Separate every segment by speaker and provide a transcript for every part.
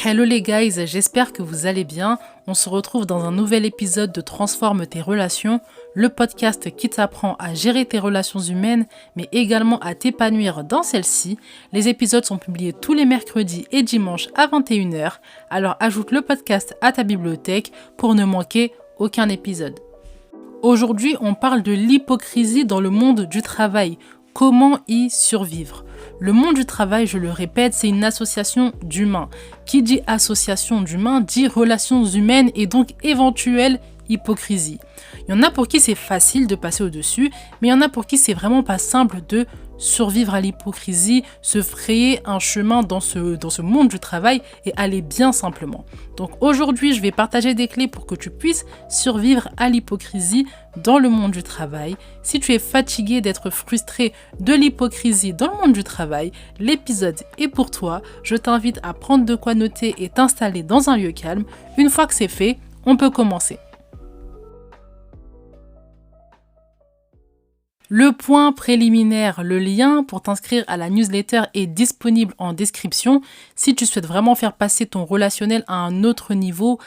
Speaker 1: Hello les guys, j'espère que vous allez bien. On se retrouve dans un nouvel épisode de Transforme tes relations, le podcast qui t'apprend à gérer tes relations humaines, mais également à t'épanouir dans celles-ci. Les épisodes sont publiés tous les mercredis et dimanches à 21h, alors ajoute le podcast à ta bibliothèque pour ne manquer aucun épisode. Aujourd'hui, on parle de l'hypocrisie dans le monde du travail. Comment y survivre ? Le monde du travail, je le répète, c'est une association d'humains. Qui dit association d'humains dit relations humaines et donc éventuelle hypocrisie. Il y en a pour qui c'est facile de passer au-dessus, mais il y en a pour qui c'est vraiment pas simple de survivre à l'hypocrisie, se frayer un chemin dans ce monde du travail et aller bien simplement. Donc aujourd'hui, je vais partager des clés pour que tu puisses survivre à l'hypocrisie dans le monde du travail. Si tu es fatigué d'être frustré de l'hypocrisie dans le monde du travail, l'épisode est pour toi. Je t'invite à prendre de quoi noter et t'installer dans un lieu calme. Une fois que c'est fait, on peut commencer. Le point préliminaire, le lien pour t'inscrire à la newsletter est disponible en description. Si tu souhaites vraiment faire passer ton relationnel à un autre niveau,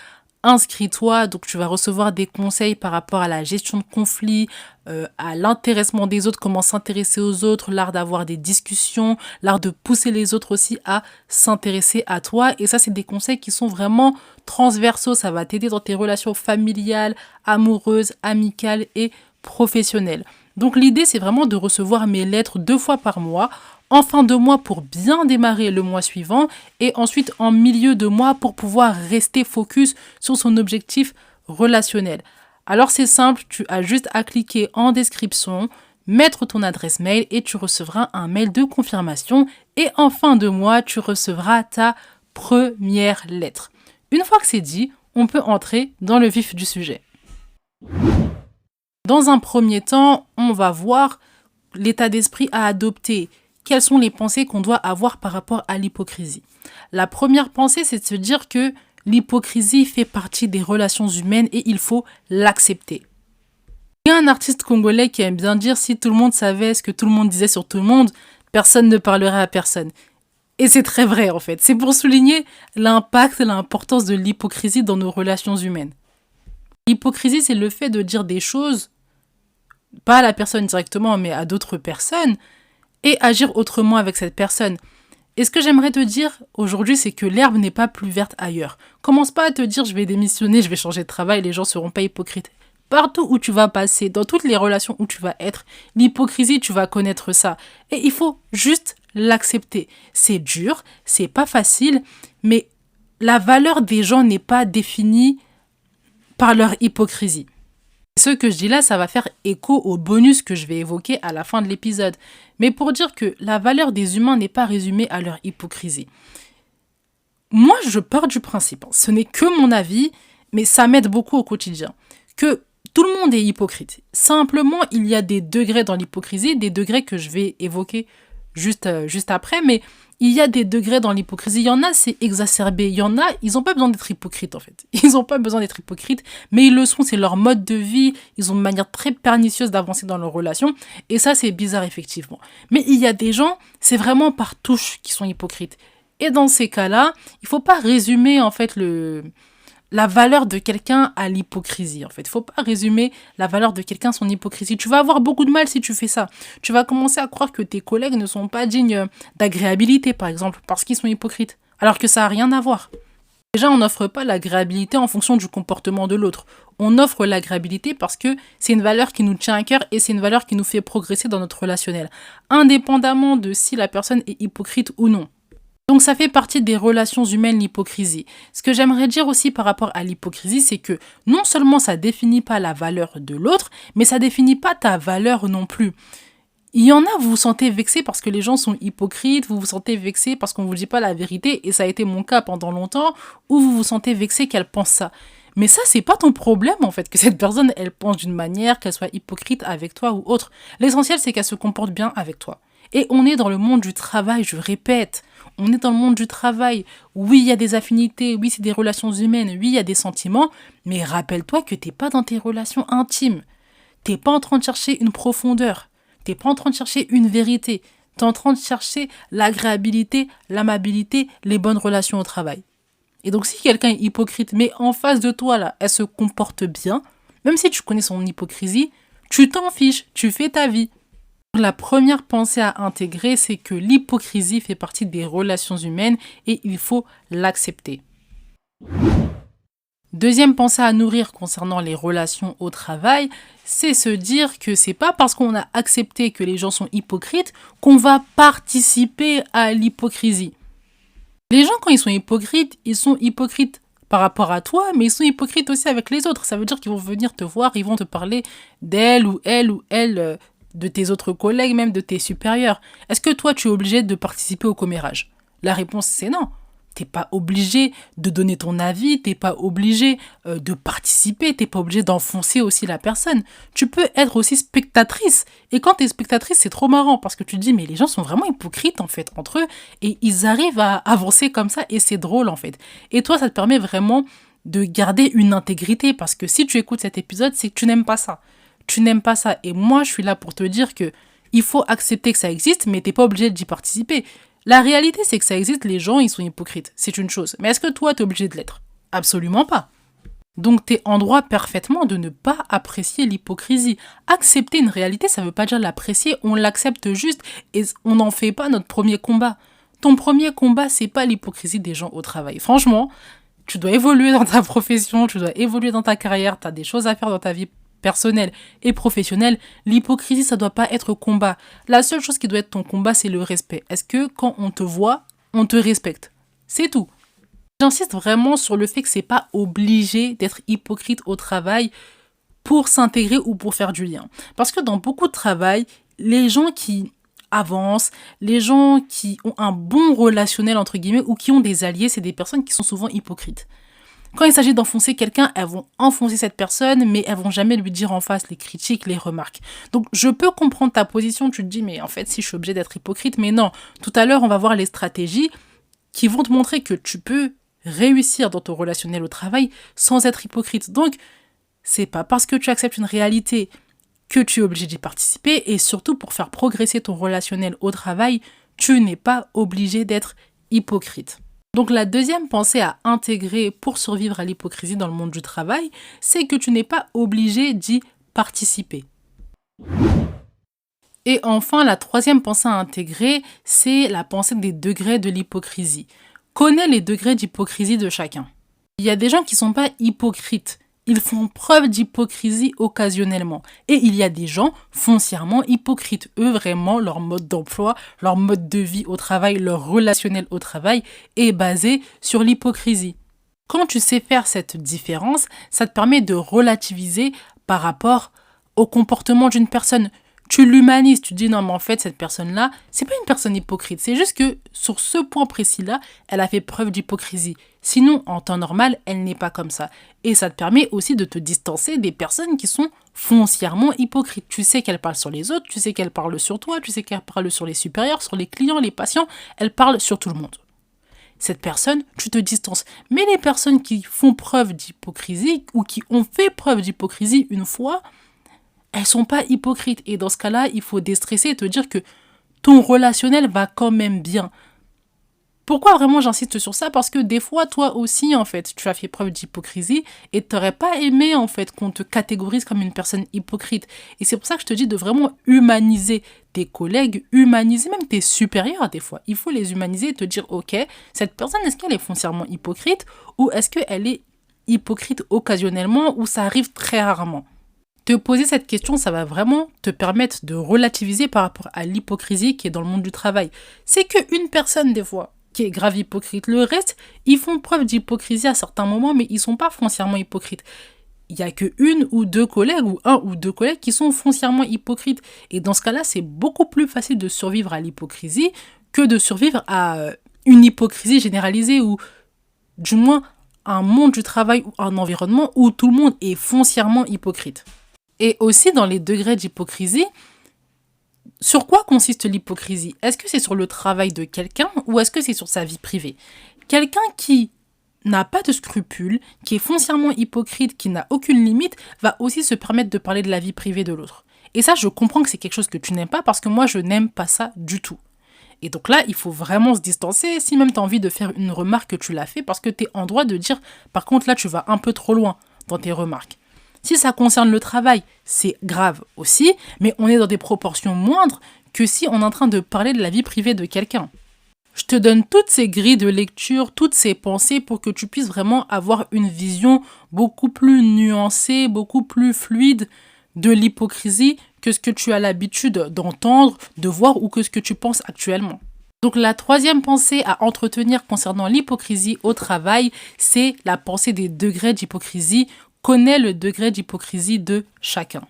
Speaker 1: inscris-toi. Donc tu vas recevoir des conseils par rapport à la gestion de conflits, à l'intéressement des autres, comment s'intéresser aux autres, l'art d'avoir des discussions, l'art de pousser les autres aussi à s'intéresser à toi. Et ça, c'est des conseils qui sont vraiment transversaux. Ça va t'aider dans tes relations familiales, amoureuses, amicales et professionnelles. Donc l'idée, c'est vraiment de recevoir mes lettres 2 fois par mois, en fin de mois pour bien démarrer le mois suivant et ensuite en milieu de mois pour pouvoir rester focus sur son objectif relationnel. Alors c'est simple, tu as juste à cliquer en description, mettre ton adresse mail et tu recevras un mail de confirmation et en fin de mois, tu recevras ta première lettre. Une fois que c'est dit, on peut entrer dans le vif du sujet. Dans un premier temps, on va voir l'état d'esprit à adopter. Quelles sont les pensées qu'on doit avoir par rapport à l'hypocrisie ? La première pensée, c'est de se dire que l'hypocrisie fait partie des relations humaines et il faut l'accepter. Il y a un artiste congolais qui aime bien dire « Si tout le monde savait ce que tout le monde disait sur tout le monde, personne ne parlerait à personne ». Et c'est très vrai en fait. C'est pour souligner l'impact et l'importance de l'hypocrisie dans nos relations humaines. L'hypocrisie, c'est le fait de dire des choses, pas à la personne directement, mais à d'autres personnes, et agir autrement avec cette personne. Et ce que j'aimerais te dire aujourd'hui, c'est que l'herbe n'est pas plus verte ailleurs. Commence pas à te dire, je vais démissionner, je vais changer de travail, les gens seront pas hypocrites. Partout où tu vas passer, dans toutes les relations où tu vas être, l'hypocrisie, tu vas connaître ça. Et il faut juste l'accepter. C'est dur, c'est pas facile, mais la valeur des gens n'est pas définie par leur hypocrisie. Ce que je dis là, ça va faire écho au bonus que je vais évoquer à la fin de l'épisode. Mais pour dire que la valeur des humains n'est pas résumée à leur hypocrisie. Moi, je pars du principe, ce n'est que mon avis, mais ça m'aide beaucoup au quotidien, que tout le monde est hypocrite. Simplement, il y a des degrés dans l'hypocrisie, des degrés que je vais évoquer juste après, mais il y a des degrés dans l'hypocrisie. Il y en a, c'est exacerbé. Il y en a, ils n'ont pas besoin d'être hypocrites, en fait. Ils n'ont pas besoin d'être hypocrites, mais ils le sont. C'est leur mode de vie. Ils ont une manière très pernicieuse d'avancer dans leur relation. Et ça, c'est bizarre, effectivement. Mais il y a des gens, c'est vraiment par touche qui sont hypocrites. Et dans ces cas-là, il ne faut pas résumer, en fait, la valeur de quelqu'un à l'hypocrisie, en fait. Il ne faut pas résumer la valeur de quelqu'un à son hypocrisie. Tu vas avoir beaucoup de mal si tu fais ça. Tu vas commencer à croire que tes collègues ne sont pas dignes d'agréabilité, par exemple, parce qu'ils sont hypocrites, alors que ça n'a rien à voir. Déjà, on n'offre pas l'agréabilité en fonction du comportement de l'autre. On offre l'agréabilité parce que c'est une valeur qui nous tient à cœur et c'est une valeur qui nous fait progresser dans notre relationnel, indépendamment de si la personne est hypocrite ou non. Donc ça fait partie des relations humaines, l'hypocrisie. Ce que j'aimerais dire aussi par rapport à l'hypocrisie, c'est que non seulement ça définit pas la valeur de l'autre, mais ça définit pas ta valeur non plus. Il y en a, vous vous sentez vexé parce que les gens sont hypocrites, vous vous sentez vexé parce qu'on vous dit pas la vérité, et ça a été mon cas pendant longtemps, ou vous vous sentez vexé qu'elle pense ça. Mais ça, c'est pas ton problème en fait, que cette personne, elle pense d'une manière, qu'elle soit hypocrite avec toi ou autre. L'essentiel, c'est qu'elle se comporte bien avec toi. Et on est dans le monde du travail, je répète. On est dans le monde du travail. Oui, il y a des affinités, oui, c'est des relations humaines, oui, il y a des sentiments, mais rappelle-toi que t'es pas dans tes relations intimes. T'es pas en train de chercher une profondeur. T'es pas en train de chercher une vérité. T'es en train de chercher l'agréabilité, l'amabilité, les bonnes relations au travail. Et donc, si quelqu'un est hypocrite, mais en face de toi, là, elle se comporte bien, même si tu connais son hypocrisie, tu t'en fiches, tu fais ta vie. La première pensée à intégrer, c'est que l'hypocrisie fait partie des relations humaines et il faut l'accepter. Deuxième pensée à nourrir concernant les relations au travail, c'est se dire que c'est pas parce qu'on a accepté que les gens sont hypocrites qu'on va participer à l'hypocrisie. Les gens, quand ils sont hypocrites par rapport à toi, mais ils sont hypocrites aussi avec les autres. Ça veut dire qu'ils vont venir te voir, ils vont te parler d'elle ou elle, de tes autres collègues, même de tes supérieurs. Est-ce que toi, tu es obligé de participer au commérage? La réponse, c'est non. T'es pas obligé de donner ton avis, t'es pas obligé de participer, t'es pas obligé d'enfoncer aussi la personne. Tu peux être aussi spectatrice. Et quand t'es spectatrice, c'est trop marrant parce que tu te dis, mais les gens sont vraiment hypocrites en fait entre eux et ils arrivent à avancer comme ça et c'est drôle en fait. Et toi, ça te permet vraiment de garder une intégrité parce que si tu écoutes cet épisode, c'est que tu n'aimes pas ça. Tu n'aimes pas ça. Et moi, je suis là pour te dire que il faut accepter que ça existe, mais t'es pas obligé d'y participer. La réalité, c'est que ça existe, les gens, ils sont hypocrites. C'est une chose. Mais est-ce que toi, t'es obligé de l'être? Absolument pas. Donc, t'es en droit parfaitement de ne pas apprécier l'hypocrisie. Accepter une réalité, ça veut pas dire l'apprécier, on l'accepte juste et on n'en fait pas notre premier combat. Ton premier combat, c'est pas l'hypocrisie des gens au travail. Franchement, tu dois évoluer dans ta profession, tu dois évoluer dans ta carrière, t'as des choses à faire dans ta vie personnelle et professionnelle. L'hypocrisie, ça doit pas être combat. La seule chose qui doit être ton combat, c'est le respect. Est-ce que quand on te voit, on te respecte? C'est tout. J'insiste vraiment sur le fait que c'est pas obligé d'être hypocrite au travail pour s'intégrer ou pour faire du lien. Parce que dans beaucoup de travail, les gens qui avancent, les gens qui ont un bon relationnel entre guillemets ou qui ont des alliés, c'est des personnes qui sont souvent hypocrites. Quand il s'agit d'enfoncer quelqu'un, elles vont enfoncer cette personne, mais elles vont jamais lui dire en face les critiques, les remarques. Donc, je peux comprendre ta position. Tu te dis, mais en fait, si je suis obligée d'être hypocrite, mais non. Tout à l'heure, on va voir les stratégies qui vont te montrer que tu peux réussir dans ton relationnel au travail sans être hypocrite. Donc, c'est pas parce que tu acceptes une réalité que tu es obligé d'y participer. Et surtout, pour faire progresser ton relationnel au travail, tu n'es pas obligé d'être hypocrite. Donc la deuxième pensée à intégrer pour survivre à l'hypocrisie dans le monde du travail, c'est que tu n'es pas obligé d'y participer. Et enfin, la troisième pensée à intégrer, c'est la pensée des degrés de l'hypocrisie. Connais les degrés d'hypocrisie de chacun. Il y a des gens qui ne sont pas hypocrites. Ils font preuve d'hypocrisie occasionnellement. Et il y a des gens foncièrement hypocrites. Eux, vraiment, leur mode d'emploi, leur mode de vie au travail, leur relationnel au travail est basé sur l'hypocrisie. Quand tu sais faire cette différence, ça te permet de relativiser par rapport au comportement d'une personne. Tu l'humanises, tu te dis non mais en fait cette personne-là, c'est pas une personne hypocrite, c'est juste que sur ce point précis-là, elle a fait preuve d'hypocrisie. Sinon, en temps normal, elle n'est pas comme ça. Et ça te permet aussi de te distancer des personnes qui sont foncièrement hypocrites. Tu sais qu'elles parlent sur les autres, tu sais qu'elles parlent sur toi, tu sais qu'elles parlent sur les supérieurs, sur les clients, les patients, elles parlent sur tout le monde. Cette personne, tu te distances. Mais les personnes qui font preuve d'hypocrisie ou qui ont fait preuve d'hypocrisie une fois, elles sont pas hypocrites. Et dans ce cas-là, il faut déstresser et te dire que ton relationnel va quand même bien. Pourquoi vraiment j'insiste sur ça? Parce que des fois, toi aussi, en fait, tu as fait preuve d'hypocrisie et tu n'aurais pas aimé, en fait, qu'on te catégorise comme une personne hypocrite. Et c'est pour ça que je te dis de vraiment humaniser tes collègues, humaniser même tes supérieurs, des fois. Il faut les humaniser et te dire, ok, cette personne, est-ce qu'elle est foncièrement hypocrite ou est-ce qu'elle est hypocrite occasionnellement ou ça arrive très rarement? Te poser cette question, ça va vraiment te permettre de relativiser par rapport à l'hypocrisie qui est dans le monde du travail. C'est qu'une personne, des fois, qui est grave hypocrite. Le reste, ils font preuve d'hypocrisie à certains moments, mais ils sont pas foncièrement hypocrites. Il n'y a que une ou deux collègues, ou un ou deux collègues qui sont foncièrement hypocrites. Et dans ce cas-là, c'est beaucoup plus facile de survivre à l'hypocrisie que de survivre à une hypocrisie généralisée, ou du moins un monde du travail ou un environnement où tout le monde est foncièrement hypocrite. Et aussi, dans les degrés d'hypocrisie, sur quoi consiste l'hypocrisie? Est-ce que c'est sur le travail de quelqu'un ou est-ce que c'est sur sa vie privée? Quelqu'un qui n'a pas de scrupules, qui est foncièrement hypocrite, qui n'a aucune limite, va aussi se permettre de parler de la vie privée de l'autre. Et ça, je comprends que c'est quelque chose que tu n'aimes pas parce que moi, je n'aime pas ça du tout. Et donc là, il faut vraiment se distancer. Si même tu as envie de faire une remarque, tu l'as fait parce que tu es en droit de dire, par contre là, tu vas un peu trop loin dans tes remarques. Si ça concerne le travail, c'est grave aussi, mais on est dans des proportions moindres que si on est en train de parler de la vie privée de quelqu'un. Je te donne toutes ces grilles de lecture, toutes ces pensées pour que tu puisses vraiment avoir une vision beaucoup plus nuancée, beaucoup plus fluide de l'hypocrisie que ce que tu as l'habitude d'entendre, de voir ou que ce que tu penses actuellement. Donc la troisième pensée à entretenir concernant l'hypocrisie au travail, c'est la pensée des degrés d'hypocrisie. Connais le degré d'hypocrisie de chacun.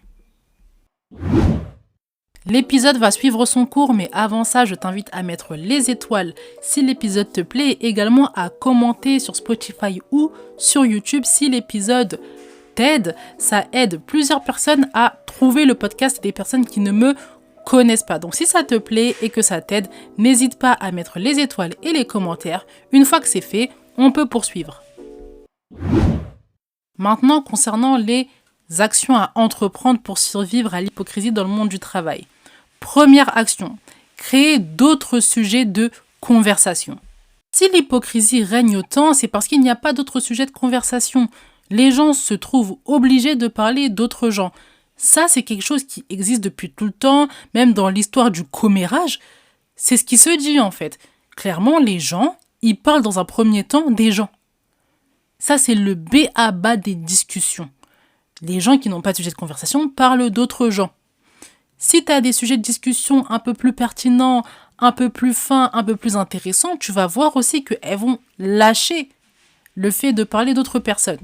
Speaker 1: L'épisode va suivre son cours, mais avant ça, je t'invite à mettre les étoiles si l'épisode te plaît et également à commenter sur Spotify ou sur YouTube si l'épisode t'aide. Ça aide plusieurs personnes à trouver le podcast des personnes qui ne me connaissent pas. Donc si ça te plaît et que ça t'aide, n'hésite pas à mettre les étoiles et les commentaires. Une fois que c'est fait, on peut poursuivre. Maintenant, concernant les actions à entreprendre pour survivre à l'hypocrisie dans le monde du travail. Première action, créer d'autres sujets de conversation. Si l'hypocrisie règne autant, c'est parce qu'il n'y a pas d'autres sujets de conversation. Les gens se trouvent obligés de parler d'autres gens. Ça, c'est quelque chose qui existe depuis tout le temps, même dans l'histoire du commérage. C'est ce qui se dit en fait. Clairement, les gens, ils parlent dans un premier temps des gens. Ça, c'est le b.a.-ba des discussions. Les gens qui n'ont pas de sujet de conversation parlent d'autres gens. Si tu as des sujets de discussion un peu plus pertinents, un peu plus fins, un peu plus intéressants, tu vas voir aussi qu'elles vont lâcher le fait de parler d'autres personnes.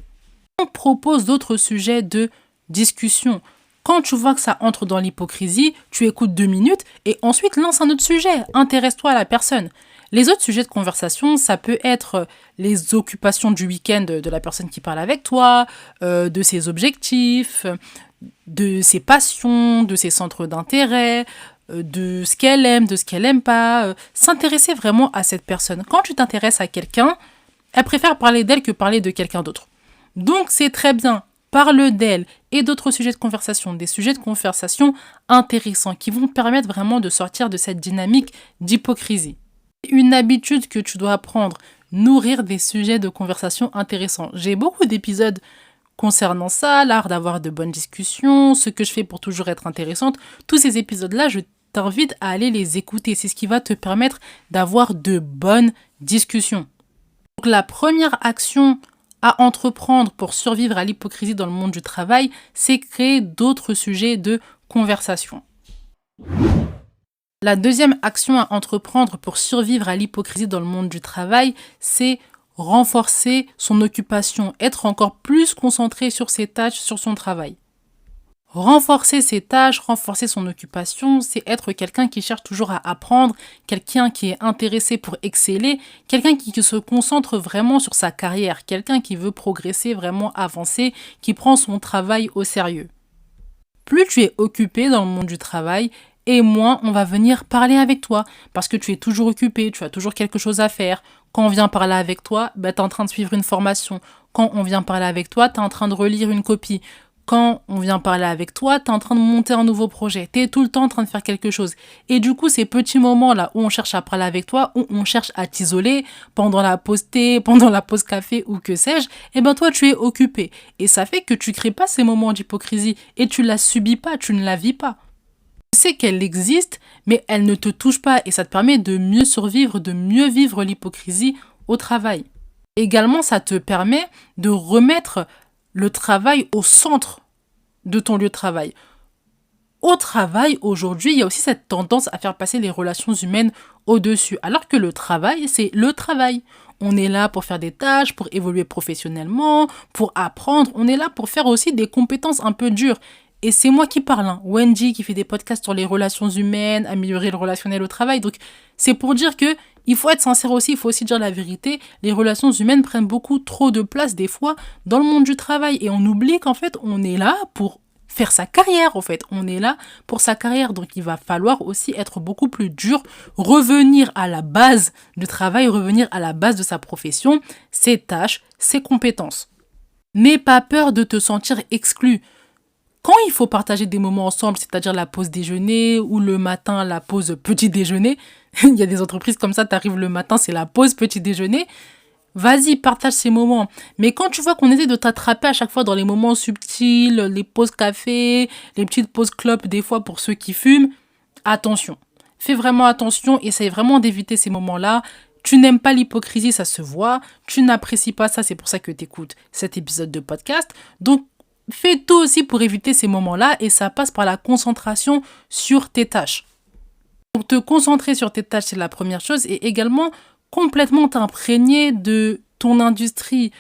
Speaker 1: On propose d'autres sujets de discussion. Quand tu vois que ça entre dans l'hypocrisie, tu écoutes 2 minutes et ensuite lance un autre sujet. Intéresse-toi à la personne. Les autres sujets de conversation, ça peut être les occupations du week-end de la personne qui parle avec toi, de ses objectifs, de ses passions, de ses centres d'intérêt, de ce qu'elle aime, de ce qu'elle n'aime pas. S'intéresser vraiment à cette personne. Quand tu t'intéresses à quelqu'un, elle préfère parler d'elle que parler de quelqu'un d'autre. Donc c'est très bien. Parle d'elle et d'autres sujets de conversation, des sujets de conversation intéressants qui vont permettre vraiment de sortir de cette dynamique d'hypocrisie. Une habitude que tu dois apprendre, nourrir des sujets de conversation intéressants. J'ai beaucoup d'épisodes concernant ça, l'art d'avoir de bonnes discussions, ce que je fais pour toujours être intéressante. Tous ces épisodes-là, je t'invite à aller les écouter. C'est ce qui va te permettre d'avoir de bonnes discussions. Donc, la première action à entreprendre pour survivre à l'hypocrisie dans le monde du travail, c'est créer d'autres sujets de conversation. La deuxième action à entreprendre pour survivre à l'hypocrisie dans le monde du travail, c'est renforcer son occupation, être encore plus concentré sur ses tâches, sur son travail. Renforcer ses tâches, renforcer son occupation, c'est être quelqu'un qui cherche toujours à apprendre, quelqu'un qui est intéressé pour exceller, quelqu'un qui se concentre vraiment sur sa carrière, quelqu'un qui veut progresser, vraiment avancer, qui prend son travail au sérieux. Plus tu es occupé dans le monde du travail, et moins on va venir parler avec toi parce que tu es toujours occupé, tu as toujours quelque chose à faire. Quand on vient parler avec toi, tu es en train de suivre une formation. Quand on vient parler avec toi, tu es en train de relire une copie. Quand on vient parler avec toi, tu es en train de monter un nouveau projet. Tu es tout le temps en train de faire quelque chose. Et du coup, ces petits moments-là où on cherche à parler avec toi, où on cherche à t'isoler pendant la pause thé, pendant la pause café ou que sais-je, toi, tu es occupé. Et ça fait que tu crées pas ces moments d'hypocrisie et tu la subis pas, tu ne la vis pas. Tu sais qu'elle existe, mais elle ne te touche pas et ça te permet de mieux survivre, de mieux vivre l'hypocrisie au travail. Également, ça te permet de remettre le travail au centre de ton lieu de travail. Au travail, aujourd'hui, il y a aussi cette tendance à faire passer les relations humaines au-dessus, alors que le travail, c'est le travail. On est là pour faire des tâches, pour évoluer professionnellement, pour apprendre. On est là pour faire aussi des compétences un peu dures. Et c'est moi qui parle, Wendy qui fait des podcasts sur les relations humaines, améliorer le relationnel au travail. Donc c'est pour dire que il faut être sincère aussi, il faut aussi dire la vérité. Les relations humaines prennent beaucoup trop de place des fois dans le monde du travail. Et on oublie qu'en fait on est là pour faire sa carrière en fait. On est là pour sa carrière. Donc il va falloir aussi être beaucoup plus dur, revenir à la base du travail, revenir à la base de sa profession, ses tâches, ses compétences. N'aie pas peur de te sentir exclu. Quand il faut partager des moments ensemble, c'est-à-dire la pause déjeuner ou le matin, la pause petit déjeuner, il y a des entreprises comme ça, tu arrives le matin, c'est la pause petit déjeuner, vas-y, partage ces moments. Mais quand tu vois qu'on essaie de t'attraper à chaque fois dans les moments subtils, les pauses café, les petites pauses clopes des fois pour ceux qui fument, attention. Fais vraiment attention, essaye vraiment d'éviter ces moments-là. Tu n'aimes pas l'hypocrisie, ça se voit. Tu n'apprécies pas ça, c'est pour ça que tu écoutes cet épisode de podcast. Donc, fais tout aussi pour éviter ces moments-là et ça passe par la concentration sur tes tâches. Donc, te concentrer sur tes tâches, c'est la première chose. Et également, complètement t'imprégner de ton industrie.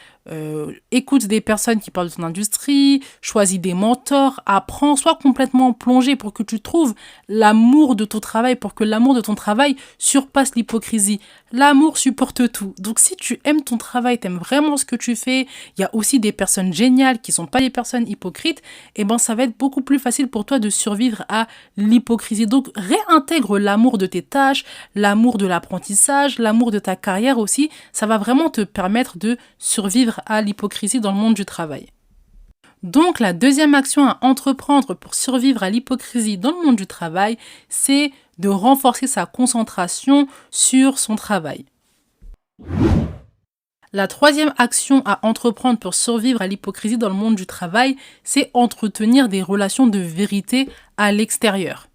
Speaker 1: Écoute des personnes qui parlent de ton industrie, choisis des mentors, apprends, sois complètement plongé pour que tu trouves l'amour de ton travail, pour que l'amour de ton travail surpasse l'hypocrisie. L'amour supporte tout. Donc si tu aimes ton travail, t'aimes vraiment ce que tu fais, il y a aussi des personnes géniales qui sont pas des personnes hypocrites, et ben ça va être beaucoup plus facile pour toi de survivre à l'hypocrisie. Donc réintègre l'amour de tes tâches, l'amour de l'apprentissage, l'amour de ta carrière aussi, ça va vraiment te permettre de survivre à l'hypocrisie dans le monde du travail. Donc la deuxième action à entreprendre pour survivre à l'hypocrisie dans le monde du travail, c'est de renforcer sa concentration sur son travail. La troisième action à entreprendre pour survivre à l'hypocrisie dans le monde du travail, c'est entretenir des relations de vérité à l'extérieur.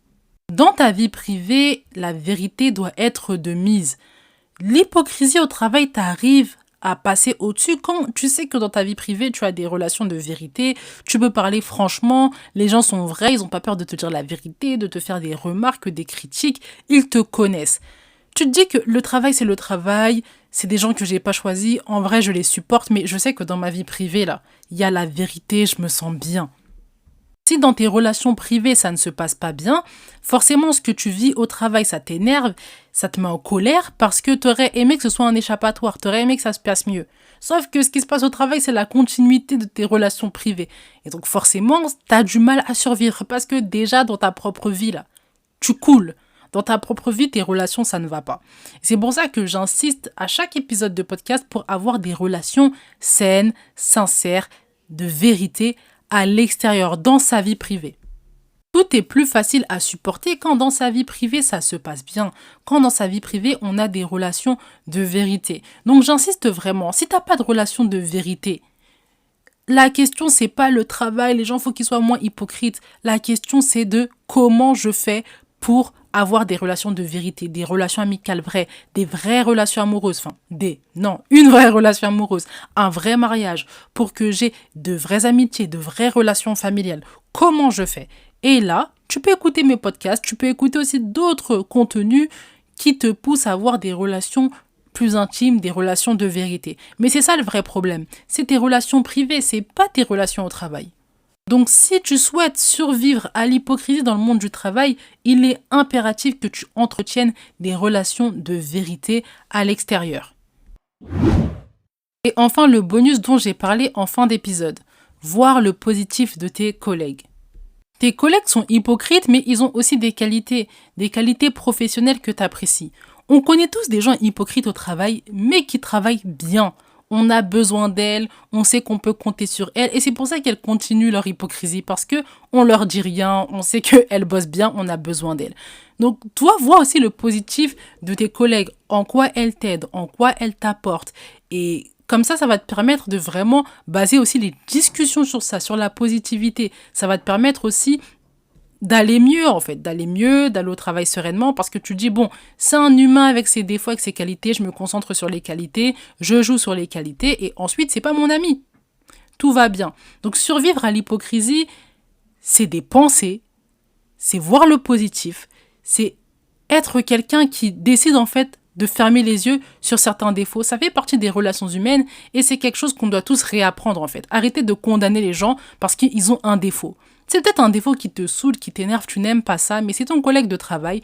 Speaker 1: Dans ta vie privée, la vérité doit être de mise. L'hypocrisie au travail t'arrive à passer au-dessus quand tu sais que dans ta vie privée, tu as des relations de vérité, tu peux parler franchement, les gens sont vrais, ils n'ont pas peur de te dire la vérité, de te faire des remarques, des critiques, ils te connaissent. Tu te dis que le travail, c'est le travail, c'est des gens que j'ai pas choisis, en vrai, je les supporte, mais je sais que dans ma vie privée, là, il y a la vérité, je me sens bien. Si dans tes relations privées, ça ne se passe pas bien, forcément, ce que tu vis au travail, ça t'énerve, ça te met en colère parce que tu aurais aimé que ce soit un échappatoire, tu aurais aimé que ça se passe mieux. Sauf que ce qui se passe au travail, c'est la continuité de tes relations privées. Et donc forcément, tu as du mal à survivre parce que déjà, dans ta propre vie, là, tu coules. Dans ta propre vie, tes relations, ça ne va pas. C'est pour ça que j'insiste à chaque épisode de podcast pour avoir des relations saines, sincères, de vérité, à l'extérieur, dans sa vie privée. Tout est plus facile à supporter quand dans sa vie privée, ça se passe bien. Quand dans sa vie privée, on a des relations de vérité. Donc j'insiste vraiment, si tu n'as pas de relation de vérité, la question, c'est pas le travail, les gens, faut qu'ils soient moins hypocrites. La question, c'est de comment je fais pour avoir des relations de vérité, des relations amicales vraies, des vraies relations amoureuses, une vraie relation amoureuse, un vrai mariage, pour que j'ai de vraies amitiés, de vraies relations familiales. Comment je fais? Et là, tu peux écouter mes podcasts, tu peux écouter aussi d'autres contenus qui te poussent à avoir des relations plus intimes, des relations de vérité. Mais c'est ça le vrai problème, c'est tes relations privées, c'est pas tes relations au travail. Donc si tu souhaites survivre à l'hypocrisie dans le monde du travail, il est impératif que tu entretiennes des relations de vérité à l'extérieur. Et enfin, le bonus dont j'ai parlé en fin d'épisode, voir le positif de tes collègues. Tes collègues sont hypocrites, mais ils ont aussi des qualités professionnelles que tu apprécies. On connaît tous des gens hypocrites au travail, mais qui travaillent bien. On a besoin d'elles, on sait qu'on peut compter sur elles et c'est pour ça qu'elles continuent leur hypocrisie parce que on leur dit rien, on sait qu'elles bossent bien, on a besoin d'elles. Donc toi, vois aussi le positif de tes collègues, en quoi elles t'aident, en quoi elles t'apportent et comme ça va te permettre de vraiment baser aussi les discussions sur ça, sur la positivité. Ça va te permettre aussi d'aller mieux d'aller au travail sereinement parce que tu dis bon, c'est un humain avec ses défauts, avec ses qualités, je me concentre sur les qualités, je joue sur les qualités et ensuite c'est pas mon ami. Tout va bien. Donc survivre à l'hypocrisie, c'est des pensées, c'est voir le positif, c'est être quelqu'un qui décide en fait de fermer les yeux sur certains défauts. Ça fait partie des relations humaines et c'est quelque chose qu'on doit tous réapprendre en fait. Arrêtez de condamner les gens parce qu'ils ont un défaut. C'est peut-être un défaut qui te saoule, qui t'énerve, tu n'aimes pas ça, mais c'est ton collègue de travail.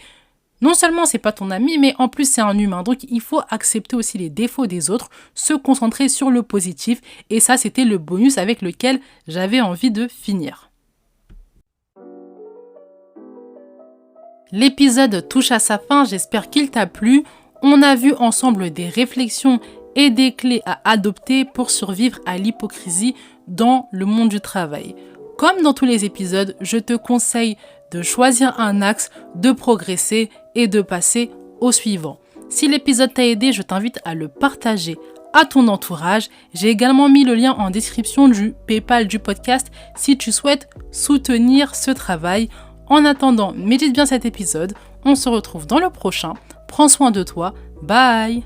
Speaker 1: Non seulement c'est pas ton ami, mais en plus c'est un humain. Donc il faut accepter aussi les défauts des autres, se concentrer sur le positif. Et ça, c'était le bonus avec lequel j'avais envie de finir. L'épisode touche à sa fin, j'espère qu'il t'a plu. On a vu ensemble des réflexions et des clés à adopter pour survivre à l'hypocrisie dans le monde du travail. Comme dans tous les épisodes, je te conseille de choisir un axe, de progresser et de passer au suivant. Si l'épisode t'a aidé, je t'invite à le partager à ton entourage. J'ai également mis le lien en description du PayPal du podcast si tu souhaites soutenir ce travail. En attendant, médite bien cet épisode. On se retrouve dans le prochain. Prends soin de toi. Bye!